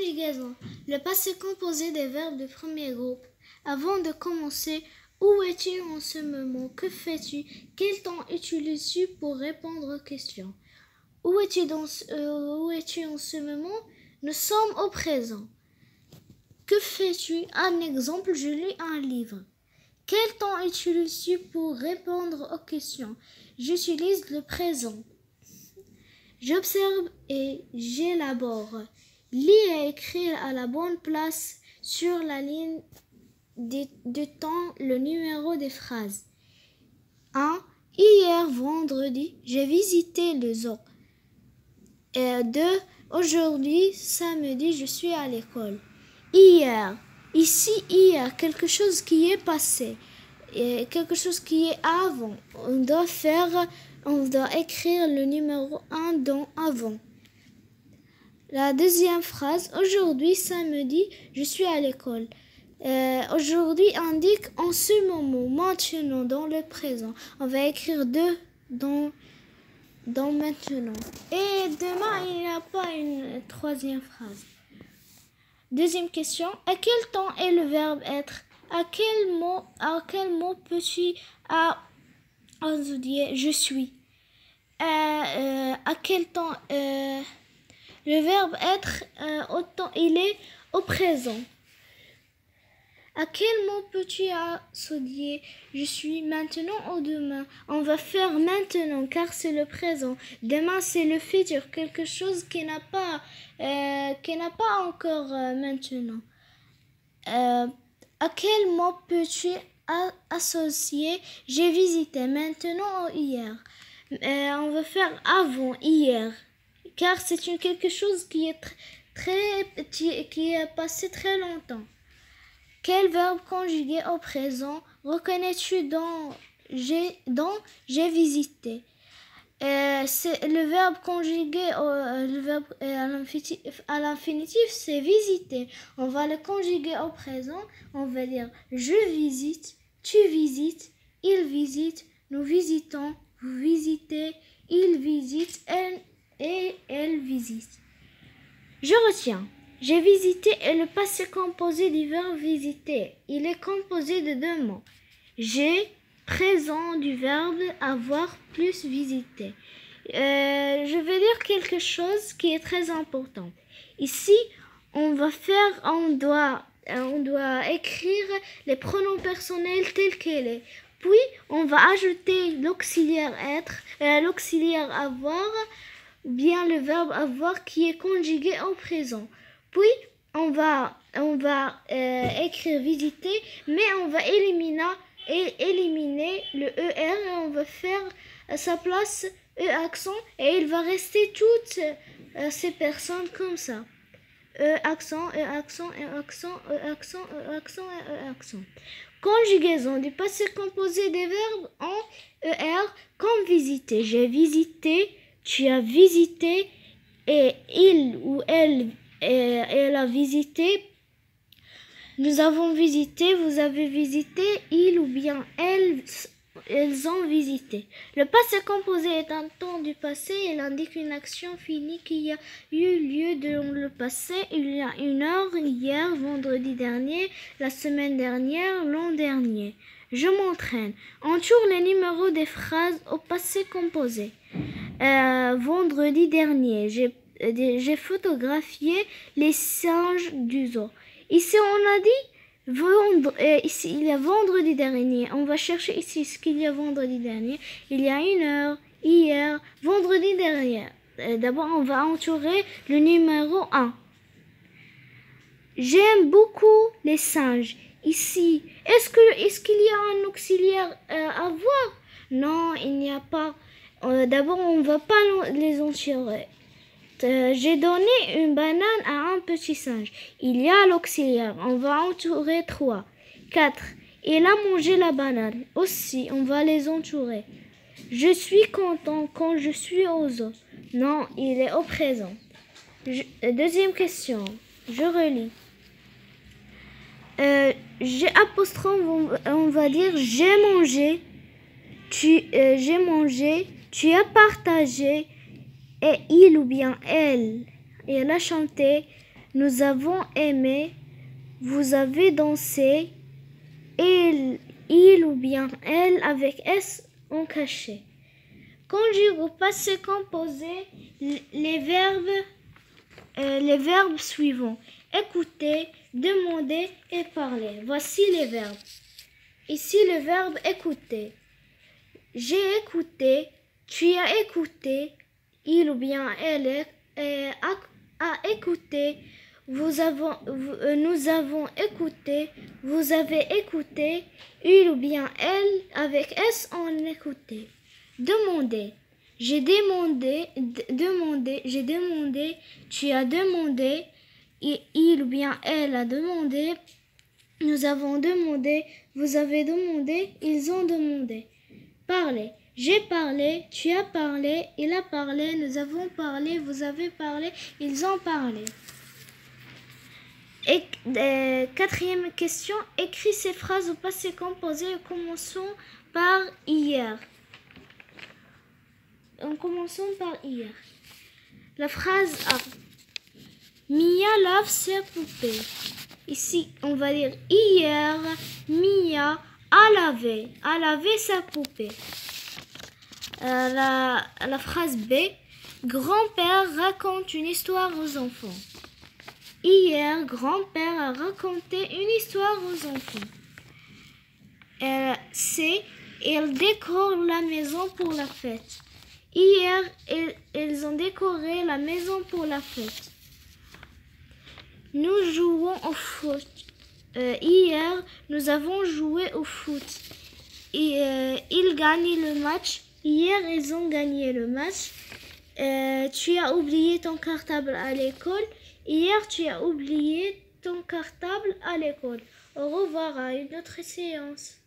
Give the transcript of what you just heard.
Conjugaison. Le passé composé des verbes du premier groupe. Avant de commencer, où es-tu en ce moment? Que fais-tu? Quel temps utilises-tu pour répondre aux questions? Où es-tu en ce moment? Nous sommes au présent. Que fais-tu? Un exemple, je lis un livre. Quel temps utilises-tu pour répondre aux questions? J'utilise le présent. J'observe et j'élabore. Lis et écris à la bonne place sur la ligne de temps le numéro des phrases. 1. Hier vendredi, j'ai visité le zoo. 2. Aujourd'hui, samedi, je suis à l'école. Hier. Ici, hier, quelque chose qui est passé. Et quelque chose qui est avant. On doit écrire le numéro 1 dans avant. La deuxième phrase, aujourd'hui, samedi, je suis à l'école. Aujourd'hui indique en ce moment, maintenant, dans le présent. On va écrire 2 dans maintenant. Et demain, il n'y a pas une troisième phrase. Deuxième question, à quel temps est le verbe être? À quel mot peux-tu associer je suis? À quel temps le verbe être, il est au présent. À quel mot peux-tu associer je suis maintenant ou demain? On va faire maintenant car c'est le présent. Demain c'est le futur, quelque chose qui n'a pas encore maintenant. À quel mot peux-tu associer j'ai visité maintenant ou hier? On va faire avant hier. Car c'est quelque chose qui est qui est passé très longtemps. Quel verbe conjugué au présent reconnais-tu dans j'ai visité? C'est le verbe conjugué le verbe à l'infinitif, c'est visiter. On va le conjuguer au présent. On va dire je visite, tu visites, il visite, nous visitons, vous visitez, il visite, elle visite. Je retiens. J'ai visité est le passé composé du verbe visiter. Il est composé de 2 mots. J'ai, présent du verbe avoir plus visiter. Je vais dire quelque chose qui est très important. Ici, on doit écrire les pronoms personnels tels qu'elle est. Puis, on va ajouter l'auxiliaire être, l'auxiliaire avoir, bien le verbe avoir qui est conjugué au présent. Puis, on va écrire visiter, mais on va éliminer le ER et on va faire à sa place E accent et il va rester toutes ces personnes comme ça. E accent, E accent, E accent, E accent, E accent et E accent. Conjugaison du passé composé des verbes en ER comme visiter. J'ai visité, tu as visité et il ou elle a visité. Nous avons visité, vous avez visité, il ou bien elles ont visité. Le passé composé est un temps du passé. Il indique une action finie qui a eu lieu dans le passé. Il y a 1 heure, hier, vendredi dernier, la semaine dernière, l'an dernier. Je m'entraîne. Entoure les numéros des phrases au passé composé. Vendredi dernier, j'ai photographié les singes du zoo. Ici, on a dit ici, il y a vendredi dernier. On va chercher ici ce qu'il y a vendredi dernier. Il y a 1 heure, hier, vendredi dernier. D'abord, on va entourer le numéro 1. J'aime beaucoup les singes. Ici, est-ce qu'il y a un auxiliaire à voir? Non, il n'y a pas. D'abord, on ne va pas les entourer. J'ai donné une banane à un petit singe. Il y a l'auxiliaire. On va entourer 3. 4. Il a mangé la banane. Aussi, on va les entourer. Je suis content quand je suis au zoo. Non, il est au présent. Deuxième question. Je relis. J'ai apostrophe, on va dire j'ai mangé. J'ai mangé. Tu as partagé. Et il ou bien elle a chanté, nous avons aimé, vous avez dansé, il ou bien elle avec S en cachet. Conjugue au passé composé les verbes suivants. Écouter, demander et parler. Voici les verbes. Ici le verbe écouter. J'ai écouté, tu as écouté, il ou bien elle a écouté, nous avons écouté, vous avez écouté, il ou bien elle avec S en écouté. Demander. J'ai demandé, j'ai demandé, tu as demandé, il ou bien elle a demandé, nous avons demandé, vous avez demandé, ils ont demandé. Parler. J'ai parlé, tu as parlé, il a parlé, nous avons parlé, vous avez parlé, ils ont parlé. Et, quatrième question, écris ces phrases au passé composé. Commençons par hier. Commençons par hier. La phrase A. Mia lave ses poupées. Ici, on va dire hier, Mia a lavé sa poupée. La phrase B. Grand-père raconte une histoire aux enfants. Hier, grand-père a raconté une histoire aux enfants. C. Ils décorent la maison pour la fête. Hier, ils ont décoré la maison pour la fête. Nous jouons au foot. Hier, nous avons joué au foot. Ils gagnent le match. Hier, ils ont gagné le match. Tu as oublié ton cartable à l'école. Hier, tu as oublié ton cartable à l'école. Au revoir à une autre séance.